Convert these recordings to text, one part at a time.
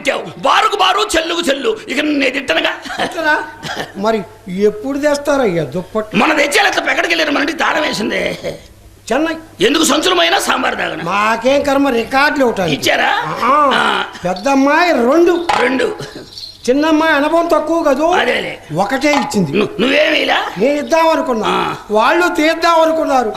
తిట్టావు, బారుకు బారు చెల్లుకు చెల్లు, ఇక నేను తిట్టనుగా. మరి ఎప్పుడు తెస్తారయ్యా దుప్పట్లు? మన తెచ్చేళ్ళ ఎక్కడికి వెళ్ళారు, మన ఇంటికి తాళం వేసిందే. చెన్నై ఎందుకు సంచులమైనా సాంబార్ తాగన? మాకేం కర్మ, రికార్డులు ఒకటి ఇచ్చారా? పెద్దమ్మాయి రెండు, చిన్నమ్మాయి అనుభవం తక్కువ కదూ, ఒకటే ఇచ్చింది. నువ్వేమి నేను ఇద్దాం అనుకున్నా, వాళ్ళు తీద్దాం అనుకున్నారు,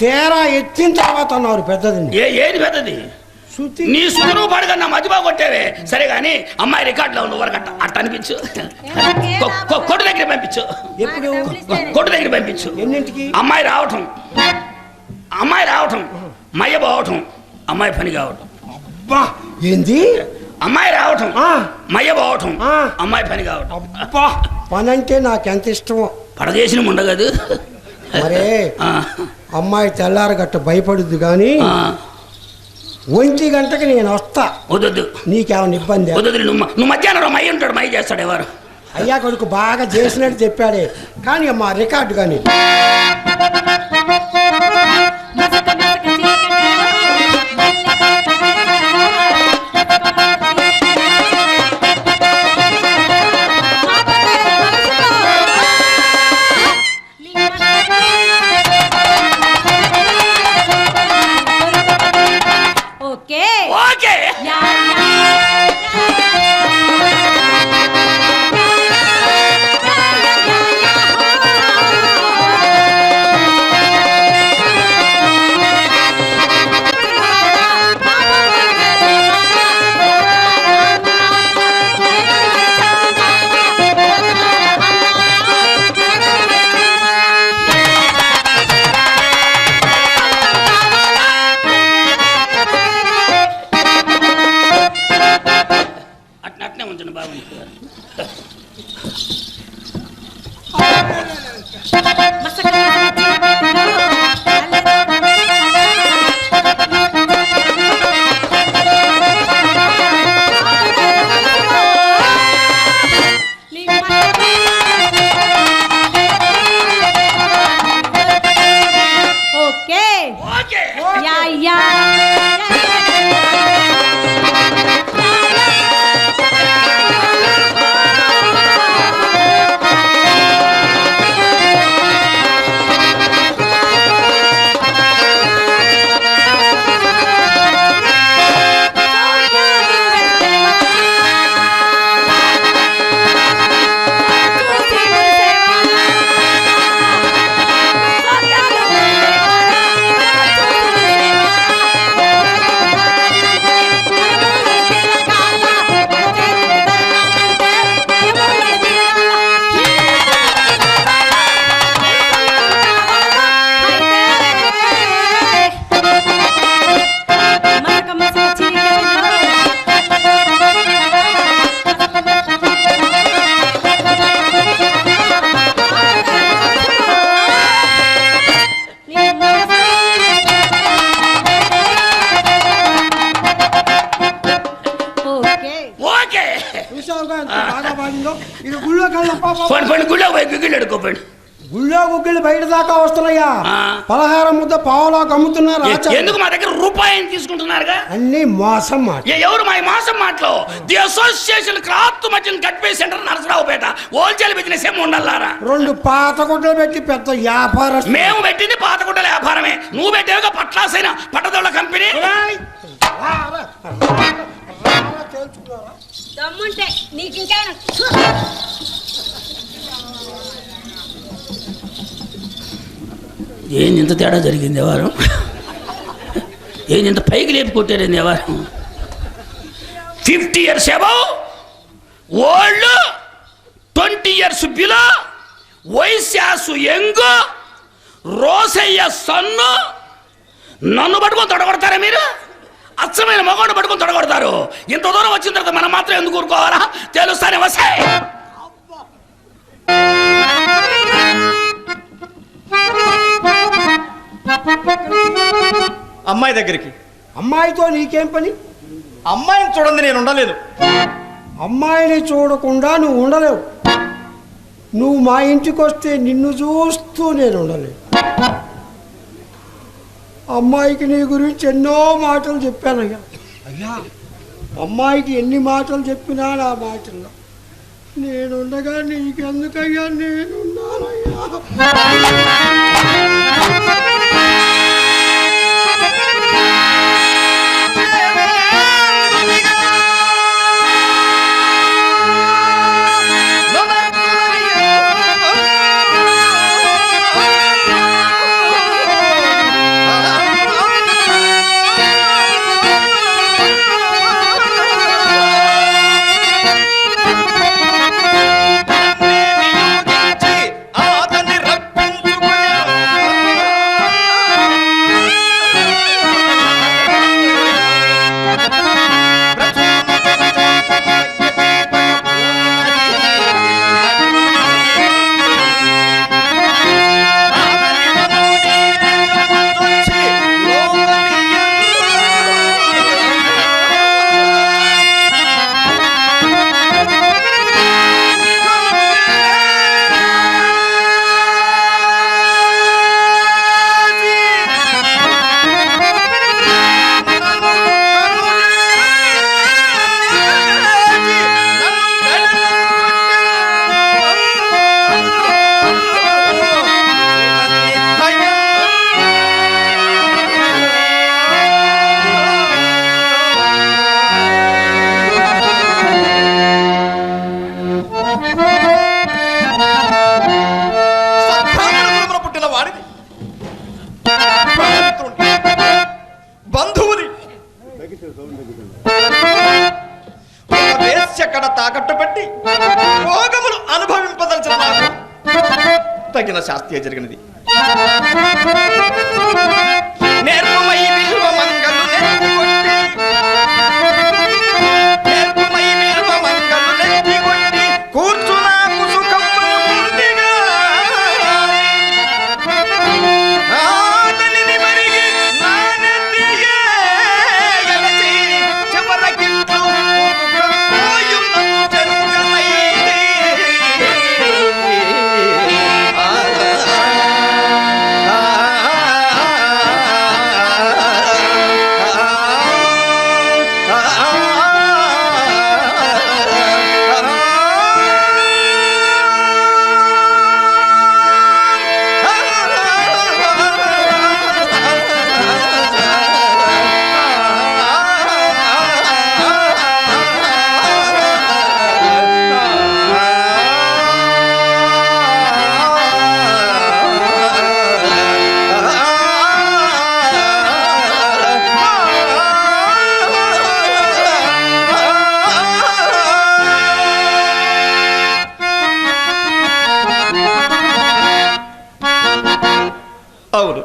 తేరా ఎత్తిన తర్వాత అన్నారు పెద్దది. ఏది పెద్దది? నీ సుఖను పడగన్నా మధ్య బాగా కొట్టేవే. సరే గాని అమ్మాయి రికార్డులో ఉన్న వరకు అట్ట అనిపించు, కొట్టు దగ్గర పంపించు. ఎప్పుడు? కొట్టు దగ్గర పంపించు. ఎన్నింటికి? అమ్మాయి రావటం, మయ్య పోవటం, అమ్మాయి పని కావటం. అబ్బా ఏంది? అమ్మాయి రావటం, మయ్య పోవటం, అమ్మాయి పని కావటం. అబ్బా పని అంటే నాకెంత ఇష్టమో. పడదేసిన ఉండగదు. మరే అమ్మాయి తెల్లారగట్ట భయపడుద్దు గాని 1 గంటకి నేను వస్తా. వద్దు, నీకేమైనా ఇబ్బంది? వద్దు, నువ్వు మధ్యాహ్నం మయ్య ఉంటాడు, మయ్య చేస్తాడు ఎవరు. అయ్యా కొడుకు బాగా చేసినట్టు చెప్పాడే, కానీ అమ్మా రికార్డు కానీ గుళ్ళో గుగ్గిళ్ళు బయట దాకా వస్తున్నాయా? పలహారం ముద్ద పావులాకు అమ్ముతున్నారు. ఎందుకు మా దగ్గర రూపాయలు తీసుకుంటున్నారుగా? అన్ని మోసం మాట. ఎవరు మా మోసం మాటలు? ది అసోసియేషన్ క్లాత్ మర్చెంట్ కట్పే సెంటర్ నరసరావుపేట హోల్సేల్ బిజినెస్ ఏమి ఉండాలారా? 2 పాత గుడ్డలు పెట్టి పెద్ద వ్యాపారం. మేము పెట్టింది పాత గుడ్డల వ్యాపారమే. నువ్వు పెట్టేవిగా పట్లాసైన పట్టదోళ్ళ కంపెనీ. దమ్ముంటే నీకు ఇంకేమైనా ఏంది ఇంత తేడా జరిగింది వారం? ఏంది ఇంత పైకి లేపి కొట్టారండి వారం? 50 years above, old 20 years below, వైశాసు యంగ్, రోసయ్య సన్ను, నన్ను పట్టుకొని తొడగొడతారా మీరు? అచ్చమైన మగవాడు పట్టుకొని తొడగొడతారు. ఇంత దూరం వచ్చిన తర్వాత మనం మాత్రం ఎందుకు ఊరుకోవాలా? తెలుస్తానే వస్తాయి. అమ్మాయి దగ్గరికి. అమ్మాయితో నీకేం పని? అమ్మాయిని చూడండి నేను ఉండలేను. అమ్మాయిని చూడకుండా నువ్వు ఉండలేవు. నువ్వు మా ఇంటికి వస్తే నిన్ను చూస్తూ నేను ఉండలేను. అమ్మాయికి నీ గురించి ఎన్నో మాటలు చెప్పానయ్యా. అయ్యా అమ్మాయికి ఎన్ని మాటలు చెప్పినా నా మాటల్లో నేనుండగా నీకెందుకయ్యా, నేనున్నానయ్యా. తాకట్టు పెట్టి భోగములు అనుభవింపదలచిన నాకు తగిన శాస్త్రీయ జరిగినది. నేర్పమై విలువ మంగళు నేర్పమై విలువ మంగళు నెత్తికొట్టి కూర్చున్నాకు సుఖము ముందుగా ఆదలిని మరిగి నానెత్తియే గలచి చివరకిట్లు అవును